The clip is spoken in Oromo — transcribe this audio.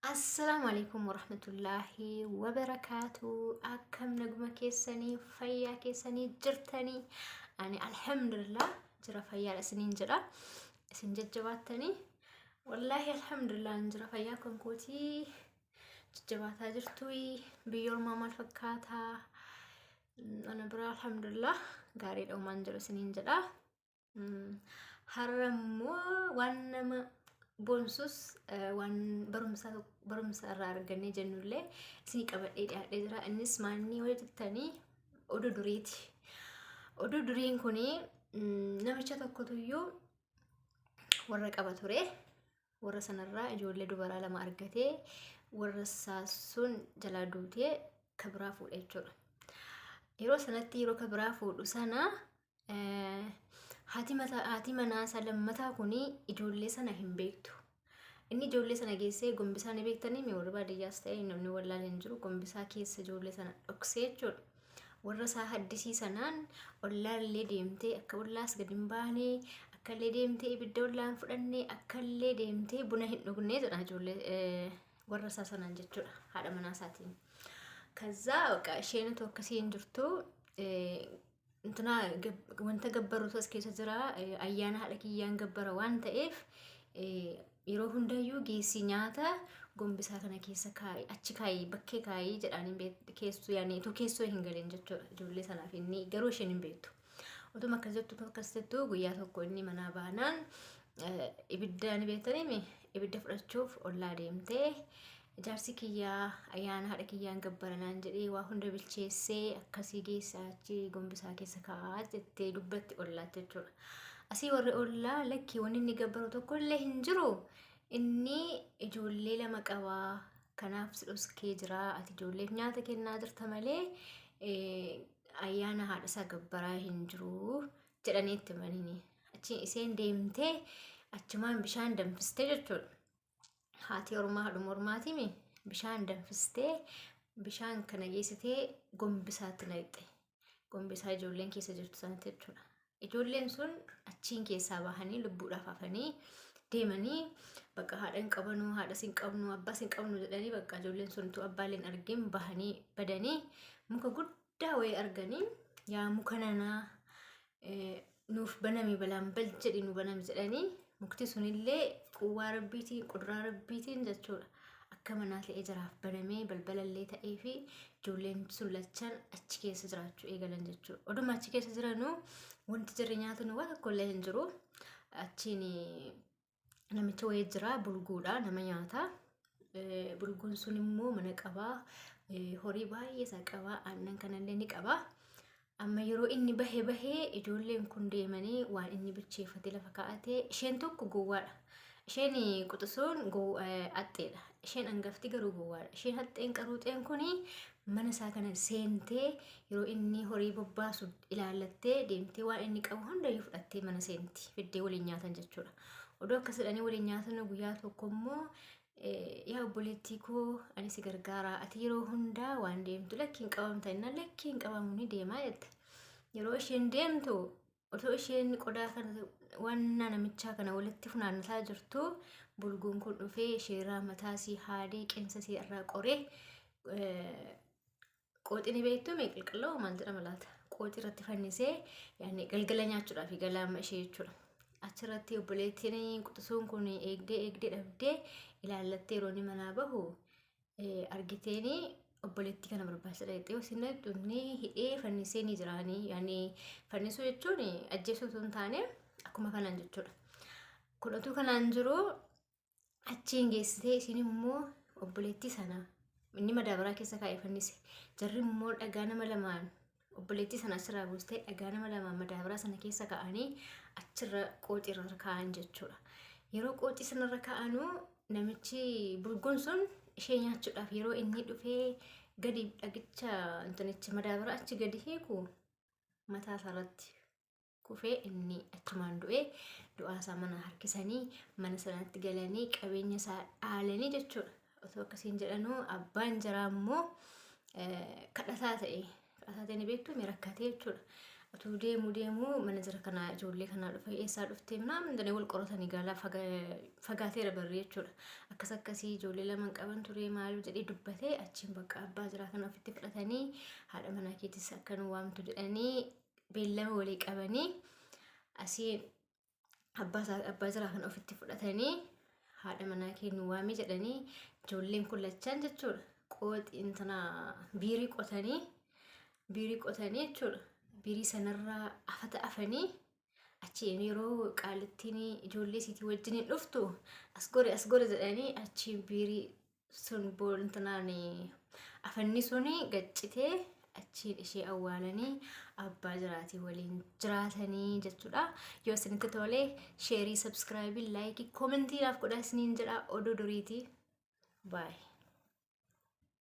السلام عليكم ورحمة الله وبركاته. أكم نجمة كيساني فيا كيساني جرتني يعني الحمد لله. جرى فيا لسنين جرى سنجد جواتني والله الحمد لله. نجرى فياكم كوتي جواتها جرتوي بيور ماما الفكاتها. أنا برا الحمد لله قاري لو ما نجرى سنين جرى هرمو وانما بونسوس وان برمسا رارغني جنولي سني قبدي دي جرا انس ماني وجتني اودو درين كوني نمچا tokkotuyyuu warra qaba ture warra sanarraa ijoollee dubaraa lama argatee warra saasuun jala duutee kabraa fuudhe jechuudha. Yeroo sanatti yeroo kabraa fuudhu sana haati manaa lammataa kuni ijoollee sana hin beektu. Inni ijoollee sana geessee gombisaa ni beektanii mi warra baadiyyaas ta'e namni wallaalee hin jiru gombisaa keessa ijoollee sana dhoksee jechuudha. Warra isaa haddisii sanaan ollaallee deemtee akka ollaas gadi hin baane akkallee deemtee ibidda ollaan fudhannee akkallee deemtee buna hin dhugnee jedha ijoollee warra isaa sanaan jechuudha haadha manaa isaatiin. Kazaa baqaa isheen akkasiin jirtu እንትና ወንተ ገበሩት እስከ ተዝራ አያና ሐለኪያን ገበረ ዋን ተኤፍ yeroo hundayyuu geessi nyaata gombisaa kana keessa kaa'e achi kaa'e bakkee kaa'e jedhanii keessu yaani tu keessoo hin galeen jechuudha ijoollee sanaaf inni garuu isheen hin beektu. Utuma akkas jettu akkasitti guyyaa tokko inni manaa baanaan ibiddaan beektanii ibidda fudhachuuf ollaa deemtee jaarsi kiyyaa ayyaana haadha kiyyaan gabbaranaan jedhee waa hunda bilcheessee akkasii geessaa achi gombisaa keessa kaa'aa jettee dubbatti ollaatti jechuudha. Asii warri ollaa lakki wanni inni gabbaru tokko illee hin jiru. Inni ijoollee lama qabaa kanaaf sidhuskee jira ati ijoolleef nyaata kennaa jirta malee ayyaana haadha isaa gabbaraa hin jiru jedhanii itti himanii. Achi isheen deemtee achumaan bishaan danfistee jechuudha. Haati ormaa haadhuma ormaatiimi bishaan danfistee bishaan kana geessitee gombisaatti naqxe. Gombisaa ijoolleen keessa jirtu sanatti jechuudha. Ijoolleen sun achiin keessaa bahanii lubbuudhaaf hafanii deemanii bakka haadha hin qabnu haadha sin qabnu abbaa sin qabnu jedhanii bakka ijoolleen sun tu abbaaleen argin bahanii badanii muka guddaa wayii arganii yaa muka nanaa nuuf baname balaan bal jedhi nu baname jedhanii mukti sunillee quwwaa rabbiitiin quduraa rabbiitiin jechuudha. Akka manaa ta'ee jiraaf banamee balbalallee ta'ee fi ijoolleen sun lachaan achi keessa jiraachuu eegalan jechuudha. Oduma achi keessa jiranuu wanti jirri nyaata nu waan tokkollee hin jiru. Achiin namicha wayii jira bulguudha nama nyaata. Bulguun sun immoo mana qabaa horii baay'ee isaa qabaa aannan kanallee ni qabaa. Amma yeroo inni bahee ijoolleen kun deemanii waan inni bilcheeffate lafa kaa'atee isheen tokko gowwaadha. Isheen quxisuun axxeedha. Isheen hangafti garuu gowwaadha. Isheen haxxeen qaruuxeen kuni mana isaa kana seentee yeroo inni horii bobbaasu ilaallattee deemtee waan inni qabu hundayyuu fudhattee mana seenti fiddee waliin nyaatan jechuudha. Odoo akkas jedhanii waliin nyaatan guyyaa tokko immoo yaa obboleettii koo ani si gargaara ati yeroo hundaa waan deemtu lakkiin qabamta innaan lakkiin qabamu ni deemaa jette. Yeroo isheen deemtu otoo isheen qodaa kana waan namichaa kana walitti funaannataa jirtu bulguun kun dhufee isheerraa mataasii haadii qeensasii irraa qoree qooxini beektu meeqilqalloo maal jedhama laata qooxi irratti fannisee yaani galgala nyaachuudhaaf galaama ishee jechuudha. Achirratti obboleettiin quxisuun kun eegdee dhabdee ilaallattee yeroo inni manaa bahu argiteeni obboleettii kana barbaachisa dhaqxee hosinna dunni hidhee fannisee ni jiraanii yaani fannisuu jechuun ajjeesuu osoo hin taane akkuma kanaan jechuudha. Kudhatu kanaan jiru achiin geessitee isin immoo obboleettii sana inni madaabaraa keessa kaa'ee fannise jarri immoo dhagaa nama lamaan obboleettii sana achirraa buustee dhagaa nama lamaan madaabaraa sana keessa kaa'anii achirra qooxii irra kaa'an jechuudha. Yeroo qooxii sanarra kaa'anuu namichi bulguun sun ishee nyaachuudhaaf yeroo inni dhufee gadi dhagicha intanicha madaabaraa achi gadi hiiku mataa isaarratti kufee inni achumaan du'ee du'aa isaa mana harkisanii mana sanatti galanii qabeenya isaa dhaalanii jechuudha. Otoo akkasiin jedhanuu abbaan jaraa immoo kadhataa ta'e ni beektu mi rakkatee jechuudha. utuu deemuu mana jira kana ijoollee kanaa dhufe eessaa dhuftee ምናምን እንደኔ wal qoratanii gaala fagaateera barri jechuudha. Akkasii ijoollee lama qaban ture maal jedhee dubbatee achiin bakka abbaa jira kana ofitti fudhatanii haadha manaa keetis akka nu waamtu jedhanii beellama walii qabanii asii abbaa jira kana ofitti fudhatanii haadha manaa kee nu waami jedhanii ijoolleen kun lachaan jechuudha. Qooxi intana biirii qotanii jechuudha. Biirii sanarraa afata afanii achiin yeroo qaalittiin ijoollee siitii wajjin dhuftu as gore jedhanii achiin biirii sun booltanaan afanni suni gaccitee achiin ishee awwaalanii abbaa jiraatii waliin jiraatanii jechuudha. Yoo isinitti tole sheerii, subscribe, like, commentii naaf godhaa isiniin jedha oduu duriitii. Bye.